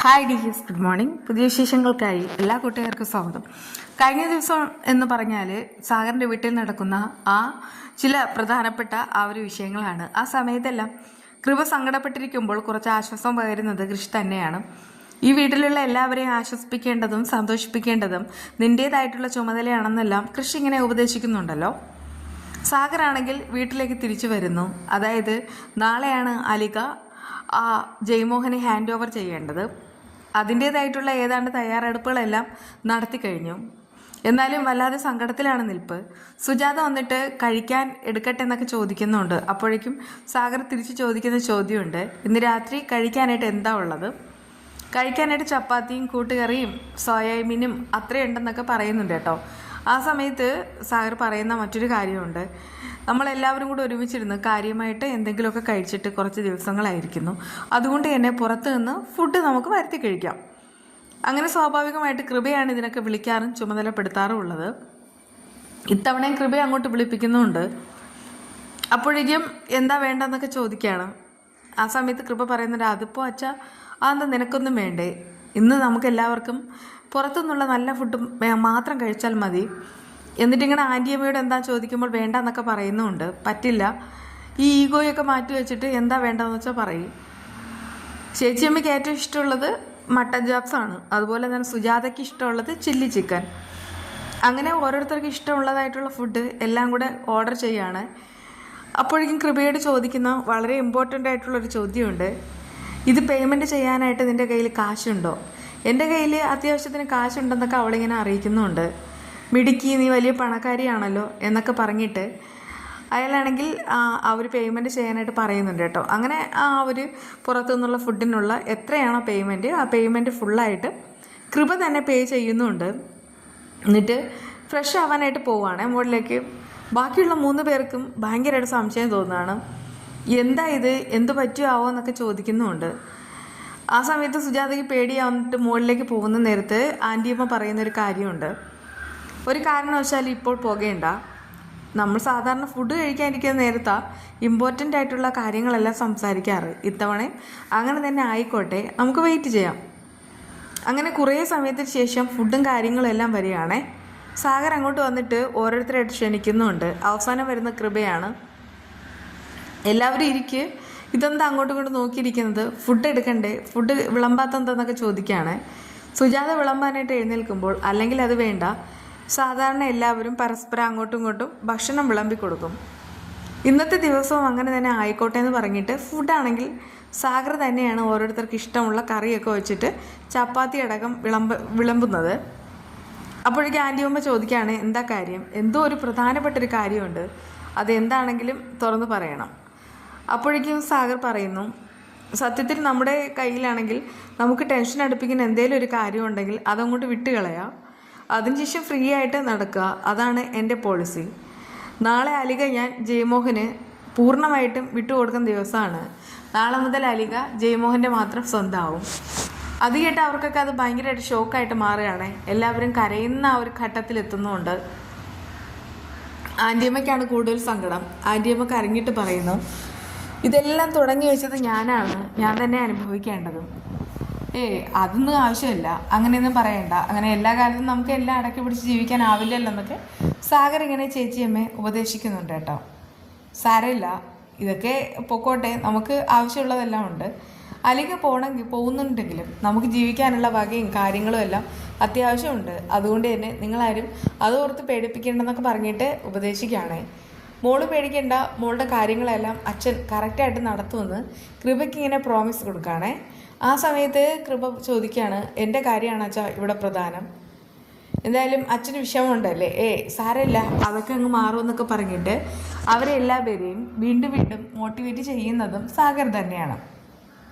Hi dears, good morning. പുതിയ വിശേഷങ്ങൾക്കായി എല്ലാ കൂട്ടുകാർക്കും സ്വാഗതം. കഴിഞ്ഞ ദിവസം എന്ന് പറഞ്ഞാൽ സാഗറിൻ്റെ വീട്ടിൽ നടക്കുന്ന ചില പ്രധാനപ്പെട്ട ഒരു വിഷയങ്ങളാണ്. ആ സമയത്തെല്ലാം കൃപ സങ്കടപ്പെട്ടിരിക്കുമ്പോൾ കുറച്ച് ആശ്വാസം പകരുന്നത് കൃഷി തന്നെയാണ്. ഈ വീട്ടിലുള്ള എല്ലാവരെയും ആശ്വസിപ്പിക്കേണ്ടതും സന്തോഷിപ്പിക്കേണ്ടതും നിൻ്റേതായിട്ടുള്ള ചുമതലയാണെന്നെല്ലാം കൃഷി ഇങ്ങനെ ഉപദേശിക്കുന്നുണ്ടല്ലോ. സാഗറാണെങ്കിൽ വീട്ടിലേക്ക് തിരിച്ചു വരുന്നു. അതായത് നാളെയാണ് അലിക ജയ്മോഹനെ ഹാൻഡ് ഓവർ ചെയ്യേണ്ടത്. അതിൻ്റേതായിട്ടുള്ള ഏതാണ്ട് തയ്യാറെടുപ്പുകളെല്ലാം നടത്തി കഴിഞ്ഞു. എന്നാലും വല്ലാതെ സങ്കടത്തിലാണ് നിൽപ്പ്. സുജാത വന്നിട്ട് കഴിക്കാൻ എടുക്കട്ടെ എന്നൊക്കെ ചോദിക്കുന്നുണ്ട്. അപ്പോഴേക്കും സാഗർ തിരിച്ച് ചോദിക്കുന്ന ചോദ്യമുണ്ട്, ഇന്ന് രാത്രി കഴിക്കാനായിട്ട് എന്താ ഉള്ളത്? കഴിക്കാനായിട്ട് ചപ്പാത്തിയും കൂട്ടുകറിയും സോയാബീനും അത്രയുണ്ടെന്നൊക്കെ പറയുന്നുണ്ട് കേട്ടോ. ആ സമയത്ത് സാഗർ പറയുന്ന മറ്റൊരു കാര്യമുണ്ട്, നമ്മളെല്ലാവരും കൂടെ ഒരുമിച്ചിരുന്ന് കാര്യമായിട്ട് എന്തെങ്കിലുമൊക്കെ കഴിച്ചിട്ട് കുറച്ച് ദിവസങ്ങളായിരിക്കുന്നു. അതുകൊണ്ട് തന്നെ പുറത്ത് നിന്ന് ഫുഡ് നമുക്ക് വരുത്തി കഴിക്കാം. അങ്ങനെ സ്വാഭാവികമായിട്ട് കൃപയാണ് ഇതിനൊക്കെ വിളിക്കാറും ചുമതലപ്പെടുത്താറും ഉള്ളത്. ഇത്തവണയും കൃപയെ അങ്ങോട്ട് വിളിപ്പിക്കുന്നുണ്ട്. അപ്പോഴേക്കും എന്താ വേണ്ടെന്നൊക്കെ ചോദിക്കുകയാണ്. ആ സമയത്ത് കൃപ പറയുന്നുണ്ട്, അതിപ്പോൾ അച്ഛാ അതെന്താ നിനക്കൊന്നും വേണ്ടേ? ഇന്ന് നമുക്ക് എല്ലാവർക്കും പുറത്തുനിന്നുള്ള നല്ല ഫുഡ് മാത്രം കഴിച്ചാൽ മതി. എന്നിട്ടിങ്ങനെ ആൻറ്റിയമ്മയോട് എന്താ ചോദിക്കുമ്പോൾ വേണ്ട എന്നൊക്കെ പറയുന്നുമുണ്ട്. പറ്റില്ല, ഈ ഈഗോയൊക്കെ മാറ്റി വെച്ചിട്ട് എന്താ വേണ്ടതെന്ന് വെച്ചാൽ പറയും. ചേച്ചിയമ്മയ്ക്ക് ഏറ്റവും ഇഷ്ടമുള്ളത് മട്ടൻ ചാപ്സാണ്. അതുപോലെ തന്നെ സുജാതയ്ക്ക് ഇഷ്ടമുള്ളത് ചില്ലി ചിക്കൻ. അങ്ങനെ ഓരോരുത്തർക്കും ഇഷ്ടമുള്ളതായിട്ടുള്ള ഫുഡ് എല്ലാം കൂടെ ഓർഡർ ചെയ്യാണ്. അപ്പോഴേക്കും കൃപയോട് ചോദിക്കുന്ന വളരെ ഇമ്പോർട്ടൻ്റ് ആയിട്ടുള്ളൊരു ചോദ്യമുണ്ട്, ഇത് പേയ്മെൻറ്റ് ചെയ്യാനായിട്ട് നിൻ്റെ കയ്യിൽ കാശുണ്ടോ? എൻ്റെ കയ്യിൽ അത്യാവശ്യത്തിന് കാശുണ്ടെന്നൊക്കെ അവളിങ്ങനെ അറിയിക്കുന്നുണ്ട്. മിടുക്കി, നീ വലിയ പണക്കാരിയാണല്ലോ എന്നൊക്കെ പറഞ്ഞിട്ട് അയാളാണെങ്കിൽ അവർ പേയ്മെൻറ്റ് ചെയ്യാനായിട്ട് പറയുന്നുണ്ട് കേട്ടോ. അങ്ങനെ അവർ പുറത്തു നിന്നുള്ള ഫുഡിനുള്ള എത്രയാണോ പേയ്മെൻറ്റ്, ആ പേയ്മെൻറ്റ് ഫുള്ളായിട്ട് കൃപ തന്നെ പേ ചെയ്യുന്നുണ്ട്. എന്നിട്ട് ഫ്രഷ് ആവാനായിട്ട് പോവുകയാണ് മുകളിലേക്ക്. ബാക്കിയുള്ള 3 പേർക്കും ഭയങ്കരമായിട്ട് സംശയം തോന്നുകയാണ്. എന്താ ഇത്, എന്ത് പറ്റുമാവോ എന്നൊക്കെ ചോദിക്കുന്നുമുണ്ട്. ആ സമയത്ത് സുജാതയ്ക്ക് പേടിയാവുന്നിട്ട് മുകളിലേക്ക് പോകുന്ന നേരത്ത് ആൻറ്റിയമ്മ പറയുന്നൊരു കാര്യമുണ്ട്, ഒരു കാരണവശാലും ഇപ്പോൾ പോകേണ്ട, നമ്മൾ സാധാരണ ഫുഡ് കഴിക്കാനിരിക്കുന്ന നേരത്താണ് ഇമ്പോർട്ടൻ്റ് ആയിട്ടുള്ള കാര്യങ്ങളെല്ലാം സംസാരിക്കാറ്. ഇത്തവണ അങ്ങനെ തന്നെ ആയിക്കോട്ടെ, നമുക്ക് വെയിറ്റ് ചെയ്യാം. അങ്ങനെ കുറേ സമയത്തിന് ശേഷം ഫുഡും കാര്യങ്ങളും എല്ലാം വരികയാണേ. സാഗർ അങ്ങോട്ട് വന്നിട്ട് ഓരോരുത്തരായിട്ട് ക്ഷണിക്കുന്നുമുണ്ട്. അവസാനം വരുന്ന കൃപയാണ്. എല്ലാവരും ഇരിക്ക്, ഇതെന്താ അങ്ങോട്ടും ഇങ്ങോട്ടും നോക്കിയിരിക്കുന്നത്, ഫുഡ് എടുക്കണ്ടേ, ഫുഡ് വിളമ്പാത്തെന്തെന്നൊക്കെ ചോദിക്കുകയാണ്. സുജാത വിളമ്പാനായിട്ട് എഴുന്നേൽക്കുമ്പോൾ അല്ലെങ്കിൽ അത് വേണ്ട, സാധാരണ എല്ലാവരും പരസ്പരം അങ്ങോട്ടും ഇങ്ങോട്ടും ഭക്ഷണം വിളമ്പി കൊടുക്കും. ഇന്നത്തെ ദിവസവും അങ്ങനെ തന്നെ ആയിക്കോട്ടെ എന്ന് പറഞ്ഞിട്ട് ഫുഡാണെങ്കിൽ സാഗർ തന്നെയാണ് ഓരോരുത്തർക്ക് ഇഷ്ടമുള്ള കറിയൊക്കെ വെച്ചിട്ട് ചപ്പാത്തി അടക്കം വിളമ്പുന്നത്. അപ്പോഴേക്കും ആൻറ്റിയമ്മ ചോദിക്കുകയാണ്, എന്താ കാര്യം? എന്തോ ഒരു പ്രധാനപ്പെട്ടൊരു കാര്യമുണ്ട്, അതെന്താണെങ്കിലും തുറന്ന് പറയണം. അപ്പോഴേക്കും സാഗർ പറയുന്നു, സത്യത്തിൽ നമ്മുടെ കയ്യിലാണെങ്കിൽ നമുക്ക് ടെൻഷൻ അടുപ്പിക്കുന്ന എന്തെങ്കിലും ഒരു കാര്യമുണ്ടെങ്കിൽ അതങ്ങോട്ട് വിട്ടുകളയാം, അതിനുശേഷം ഫ്രീ ആയിട്ട് നടക്കുക, അതാണ് എൻ്റെ പോളിസി. നാളെ അലിക ഞാൻ ജയ്മോഹന് പൂർണ്ണമായിട്ടും വിട്ടുകൊടുക്കുന്ന ദിവസമാണ്. നാളെ മുതൽ അലിക ജയ്മോഹൻ്റെ മാത്രം സ്വന്തമാവും. അത് കേട്ട് അവർക്കൊക്കെ അത് ഭയങ്കരമായിട്ട് ഷോക്കായിട്ട് മാറുകയാണ്. എല്ലാവരും കരയുന്ന ഒരു ഘട്ടത്തിലെത്തുന്നുണ്ട്. ആൻറ്റിയമ്മയ്ക്കാണ് കൂടുതൽ സങ്കടം. ആൻറ്റിയമ്മ കരഞ്ഞിട്ട് പറയുന്നു, ഇതെല്ലാം തുടങ്ങി വെച്ചത് ഞാനാണ്, ഞാൻ തന്നെ അനുഭവിക്കേണ്ടതും. അതൊന്നും ആവശ്യമില്ല, അങ്ങനെയൊന്നും പറയണ്ട, അങ്ങനെ എല്ലാ കാലത്തും നമുക്ക് എല്ലാം അടക്കി പിടിച്ച് ജീവിക്കാനാവില്ലല്ലോ എന്നൊക്കെ സാഗർ ഇങ്ങനെ ചേച്ചിയമ്മയെ ഉപദേശിക്കുന്നുണ്ട് കേട്ടോ. സാരമില്ല, ഇതൊക്കെ പൊക്കോട്ടെ, നമുക്ക് ആവശ്യമുള്ളതെല്ലാം ഉണ്ട്. അലിക പോകുന്നുണ്ടെങ്കിലും നമുക്ക് ജീവിക്കാനുള്ള വകയും കാര്യങ്ങളും എല്ലാം അത്യാവശ്യമുണ്ട്. അതുകൊണ്ട് തന്നെ നിങ്ങളാരും അതോർത്ത് പേടിപ്പിക്കേണ്ടെന്നൊക്കെ പറഞ്ഞിട്ട് ഉപദേശിക്കുകയാണേ. മോള് പേടിക്കേണ്ട, മോളുടെ കാര്യങ്ങളെല്ലാം അച്ഛൻ കറക്റ്റായിട്ട് നടത്തുമെന്ന് കൃപയ്ക്ക് ഇങ്ങനെ പ്രോമിസ് കൊടുക്കുകയാണേ. ആ സമയത്ത് കൃപ ചോദിക്കുകയാണ്, എൻ്റെ കാര്യമാണ് അച്ഛാ ഇവിടെ പ്രധാനം, എന്തായാലും അച്ഛന് വിഷമമുണ്ടല്ലേ? സാരമില്ല, അതൊക്കെ അങ്ങ് മാറുമെന്നൊക്കെ പറഞ്ഞിട്ട് അവരെ എല്ലാവരെയും വീണ്ടും വീണ്ടും മോട്ടിവേറ്റ് ചെയ്യുന്നതും സാഗർ തന്നെയാണ്.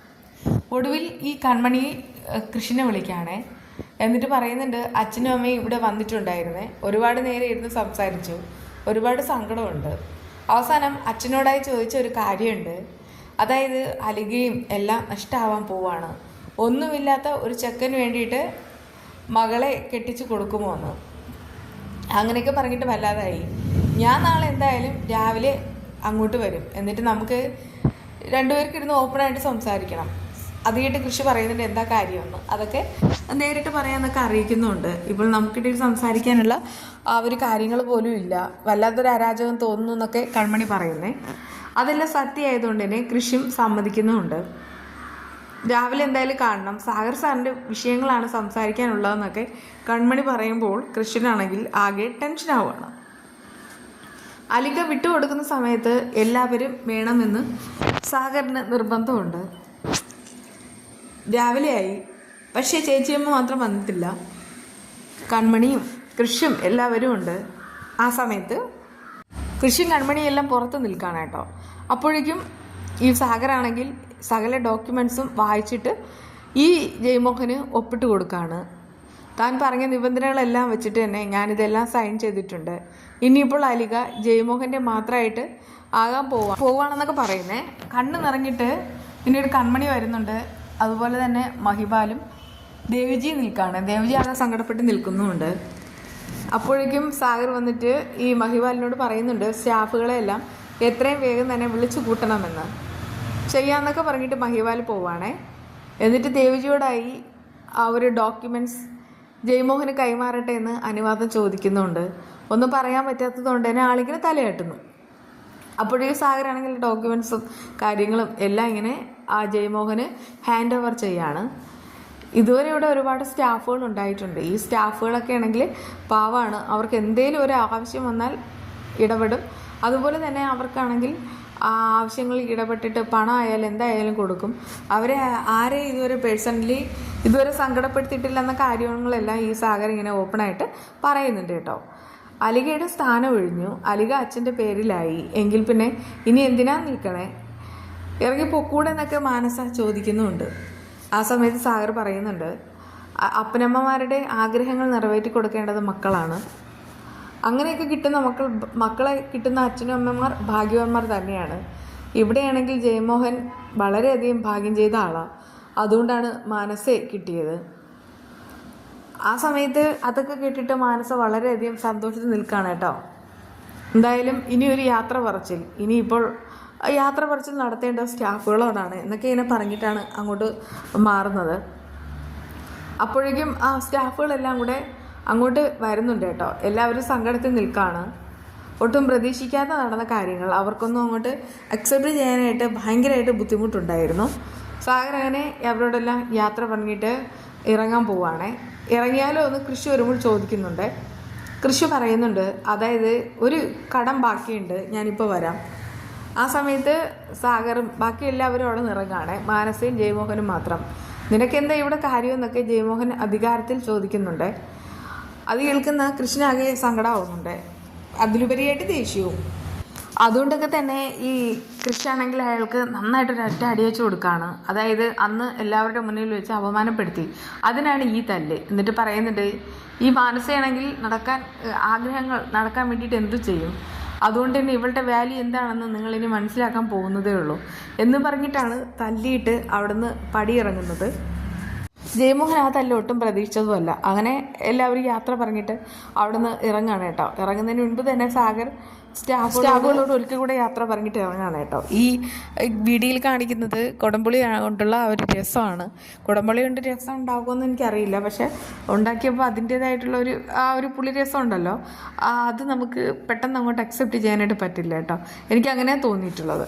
ഒടുവിൽ ഈ കൺമണി കൃഷിനെ വിളിക്കുകയാണേ. എന്നിട്ട് പറയുന്നുണ്ട്, അച്ഛനും അമ്മയും ഇവിടെ വന്നിട്ടുണ്ടായിരുന്നേ, ഒരുപാട് നേരം ഇരുന്ന് സംസാരിച്ചു, ഒരുപാട് സങ്കടമുണ്ട്. അവസാനം അച്ഛനോടായി ചോദിച്ച ഒരു കാര്യമുണ്ട്, അതായത് അലികയും എല്ലാം നഷ്ടമാവാൻ പോവാണ്, ഒന്നുമില്ലാത്ത ഒരു ചെക്കന് വേണ്ടിയിട്ട് മകളെ കെട്ടിച്ച് കൊടുക്കുമോ എന്ന്. അങ്ങനെയൊക്കെ പറഞ്ഞിട്ട് വല്ലാതായി. ഞാൻ നാളെ എന്തായാലും രാവിലെ അങ്ങോട്ട് വരും, എന്നിട്ട് നമുക്ക് രണ്ടുപേർക്കിരുന്ന് ഓപ്പണായിട്ട് സംസാരിക്കണം. അത് കേട്ട് കൃഷി പറയുന്നുണ്ട് എന്താ കാര്യമെന്ന്. അതൊക്കെ നേരിട്ട് പറയാമെന്നൊക്കെ അറിയിക്കുന്നുണ്ട്. ഇപ്പോൾ നമുക്കിടയിൽ സംസാരിക്കാനുള്ള ആ ഒരു കാര്യങ്ങൾ പോലും ഇല്ല, വല്ലാത്തൊരു അരാജകം തോന്നുന്നു എന്നൊക്കെ കൺമണി പറയുന്നേ. അതെല്ലാം സത്യമായതുകൊണ്ട് തന്നെ കൃഷിയും സമ്മതിക്കുന്നുമുണ്ട്. രാവിലെ എന്തായാലും കാണണം, സാഗർ സാറിൻ്റെ വിഷയങ്ങളാണ് സംസാരിക്കാനുള്ളതെന്നൊക്കെ കൺമണി പറയുമ്പോൾ കൃഷ്ണനാണെങ്കിൽ ആകെ ടെൻഷനാവുകയാണ്. അലിക വിട്ടുകൊടുക്കുന്ന സമയത്ത് എല്ലാവരും വേണമെന്ന് സാഗറിന് നിർബന്ധമുണ്ട്. രാവിലെയായി, പക്ഷേ ചേച്ചിയമ്മ മാത്രം വന്നിട്ടില്ല. കൺമണിയും കൃഷിയും എല്ലാവരും ഉണ്ട്. ആ സമയത്ത് കൃഷിയും കൺമണിയും എല്ലാം പുറത്ത് നിൽക്കുകയാണ് കേട്ടോ. അപ്പോഴേക്കും ഈ സാഗറാണെങ്കിൽ സകല ഡോക്യുമെൻസും വായിച്ചിട്ട് ഈ ജയമോഹന് ഒപ്പിട്ട് കൊടുക്കുകയാണ്. താൻ പറഞ്ഞ നിബന്ധനകളെല്ലാം വെച്ചിട്ട് തന്നെ ഞാനിതെല്ലാം സൈൻ ചെയ്തിട്ടുണ്ട്. ഇനിയിപ്പോൾ അലിക ജയമോഹൻ്റെ മാത്രമായിട്ട് ആകാൻ പോവാണെന്നൊക്കെ പറയുന്നേ. കണ്ണ് നിറഞ്ഞിട്ട് പിന്നീട് കൺമണി വരുന്നുണ്ട്. അതുപോലെ തന്നെ മഹിപാലും ദേവിജി നിൽക്കുകയാണ്. ദേവിജി ആകെ സങ്കടപ്പെട്ട് നിൽക്കുന്നുമുണ്ട്. അപ്പോഴേക്കും സാഗർ വന്നിട്ട് ഈ മഹിപാലിനോട് പറയുന്നുണ്ട് സ്റ്റാഫുകളെല്ലാം എത്രയും വേഗം തന്നെ വിളിച്ചു കൂട്ടണമെന്ന്. ചെയ്യാമെന്നൊക്കെ പറഞ്ഞിട്ട് മഹിപാൽ പോവാണേ. എന്നിട്ട് ദേവിജിയോടായി ആ ഒരു ഡോക്യുമെൻറ്റ്സ് ജയമോഹന് കൈമാറട്ടെ എന്ന് അനുവാദം ചോദിക്കുന്നുണ്ട്. ഒന്നും പറയാൻ പറ്റാത്തതുകൊണ്ട് തന്നെ ആളിങ്ങനെ തലയാട്ടുന്നു. അപ്പോഴേക്കും സാഗറാണെങ്കിൽ ഡോക്യുമെൻറ്റ്സും കാര്യങ്ങളും എല്ലാം ഇങ്ങനെ ആ ജയമോഹന് ഹാൻഡ് ഓവർ ചെയ്യാണ്. ഇതുവരെ ഇവിടെ ഒരുപാട് സ്റ്റാഫുകൾ ഉണ്ടായിട്ടുണ്ട്. ഈ സ്റ്റാഫുകളൊക്കെ ആണെങ്കിൽ പാവമാണ്, അവർക്ക് എന്തെങ്കിലും ഒരു ആവശ്യം വന്നാൽ ഇടപെടും. അതുപോലെ തന്നെ അവർക്കാണെങ്കിൽ ആ ആവശ്യങ്ങളിൽ ഇടപെട്ടിട്ട് പണം ആയാലും എന്തായാലും കൊടുക്കും. അവരെ ആരെയും ഇതുവരെ പേഴ്സണലി ഇതുവരെ സങ്കടപ്പെടുത്തിയിട്ടില്ല എന്ന കാര്യങ്ങളെല്ലാം ഈ സാഗർ ഇങ്ങനെ ഓപ്പണായിട്ട് പറയുന്നുണ്ട് കേട്ടോ. അലികയുടെ സ്ഥാനം ഒഴിഞ്ഞു, അലിക അച്ഛൻ്റെ പേരിലായി, എങ്കിൽ പിന്നെ ഇനി എന്തിനാ നിൽക്കണേ, ഇറങ്ങി പൊക്കൂടെ എന്നൊക്കെ മാനസ ചോദിക്കുന്നുമുണ്ട്. ആ സമയത്ത് സാഗർ പറയുന്നുണ്ട് അപ്പനമ്മമാരുടെ ആഗ്രഹങ്ങൾ നിറവേറ്റി കൊടുക്കേണ്ടത് മക്കളാണ്. അങ്ങനെയൊക്കെ കിട്ടുന്ന മക്കളെ കിട്ടുന്ന അച്ഛനും അമ്മമാർ ഭാഗ്യവാന്മാർ തന്നെയാണ്. ഇവിടെയാണെങ്കിൽ ജയമോഹൻ വളരെയധികം ഭാഗ്യം ചെയ്ത ആളാണ്. അതുകൊണ്ടാണ് മാനസയെ കിട്ടിയത്. ആ സമയത്ത് അതൊക്കെ കേട്ടിട്ട് മാനസ വളരെയധികം സന്തോഷത്തിൽ നിൽക്കുകയാണ് കേട്ടോ. എന്തായാലും ഇനിയൊരു യാത്ര പറച്ചിൽ, ഇനിയിപ്പോൾ യാത്ര പറച്ചിൽ നടത്തേണ്ട സ്റ്റാഫുകളോടാണ് എന്നൊക്കെ ഇങ്ങനെ പറഞ്ഞിട്ടാണ് അങ്ങോട്ട് മാറുന്നത്. അപ്പോഴേക്കും ആ സ്റ്റാഫുകളെല്ലാം കൂടെ അങ്ങോട്ട് വരുന്നുണ്ട് കേട്ടോ. എല്ലാവരും സങ്കടത്തിൽ നിൽക്കുകയാണ്. ഒട്ടും പ്രതീക്ഷിക്കാതെ നടന്ന കാര്യങ്ങൾ അവർക്കൊന്നും അങ്ങോട്ട് അക്സെപ്റ്റ് ചെയ്യാനായിട്ട് ഭയങ്കരമായിട്ട് ബുദ്ധിമുട്ടുണ്ടായിരുന്നു. സാഗർ അങ്ങനെ അവരോടെല്ലാം യാത്ര പറഞ്ഞിട്ട് ഇറങ്ങാൻ പോവുകയാണേ. ഇറങ്ങിയാലോ എന്ന് കൃഷി വരുമ്പോൾ ചോദിക്കുന്നുണ്ട്. കൃഷി പറയുന്നുണ്ട് അതായത് ഒരു കടം ബാക്കിയുണ്ട്, ഞാനിപ്പോൾ വരാം. ആ സമയത്ത് സാഗറും ബാക്കി എല്ലാവരും അവിടെ ഇറങ്ങുകയാണ്, മാനസയും ജയമോഹനും മാത്രം. നിനക്കെന്താ ഇവിടെ കാര്യമെന്നൊക്കെ ജയമോഹൻ അധികാരത്തിൽ ചോദിക്കുന്നുണ്ട്. അത് കേൾക്കുന്ന കൃഷ്ണനാകെ സങ്കടമാവുന്നുണ്ട്, അതിലുപരിയായിട്ട് ദേഷ്യവും. അതുകൊണ്ടൊക്കെ തന്നെ ഈ കൃഷിയാണെങ്കിൽ അയാൾക്ക് നന്നായിട്ടൊരു ഒറ്റ അടി വെച്ച് കൊടുക്കുകയാണ്. അതായത് അന്ന് എല്ലാവരുടെ മുന്നിൽ വെച്ച് അപമാനപ്പെടുത്തി, അതിനാണ് ഈ തല്ല്. എന്നിട്ട് പറയുന്നുണ്ട് ഈ മാനസയാണെങ്കിൽ ആഗ്രഹങ്ങൾ നടക്കാൻ വേണ്ടിയിട്ട് എന്തു ചെയ്യും, അതുകൊണ്ട് തന്നെ ഇവളുടെ വാല്യൂ എന്താണെന്ന് നിങ്ങളിനി മനസ്സിലാക്കാൻ പോകുന്നതേ ഉള്ളൂ എന്ന് പറഞ്ഞിട്ടാണ് തല്ലിയിട്ട് അവിടുന്ന് പടിയിറങ്ങുന്നത്. ജയമോഹൻ ആ തല്ല് ഒട്ടും പ്രതീക്ഷിച്ചതുമല്ല. അങ്ങനെ എല്ലാവരും യാത്ര പറഞ്ഞിട്ട് അവിടുന്ന് ഇറങ്ങുകയാണ് കേട്ടോ. ഇറങ്ങുന്നതിന് മുൻപ് തന്നെ സാഗർ സ്റ്റാഫുകളോട് ഒരിക്കൽ കൂടെ യാത്ര പറഞ്ഞിട്ട് ഇറങ്ങുകയാണ് കേട്ടോ. ഈ വീഡിയോയിൽ കാണിക്കുന്നത് കുടംപുളി കൊണ്ടുള്ള ആ ഒരു രസമാണ്. കുടംപുളി കൊണ്ട് രസം ഉണ്ടാകുമെന്ന് എനിക്കറിയില്ല, പക്ഷെ ഉണ്ടാക്കിയപ്പോൾ അതിൻ്റേതായിട്ടുള്ള ആ ഒരു പുളി രസം ഉണ്ടല്ലോ, അത് നമുക്ക് പെട്ടെന്ന് അങ്ങോട്ട് അക്സെപ്റ്റ് ചെയ്യാനായിട്ട് പറ്റില്ല കേട്ടോ. എനിക്കങ്ങനെ തോന്നിയിട്ടുള്ളത്.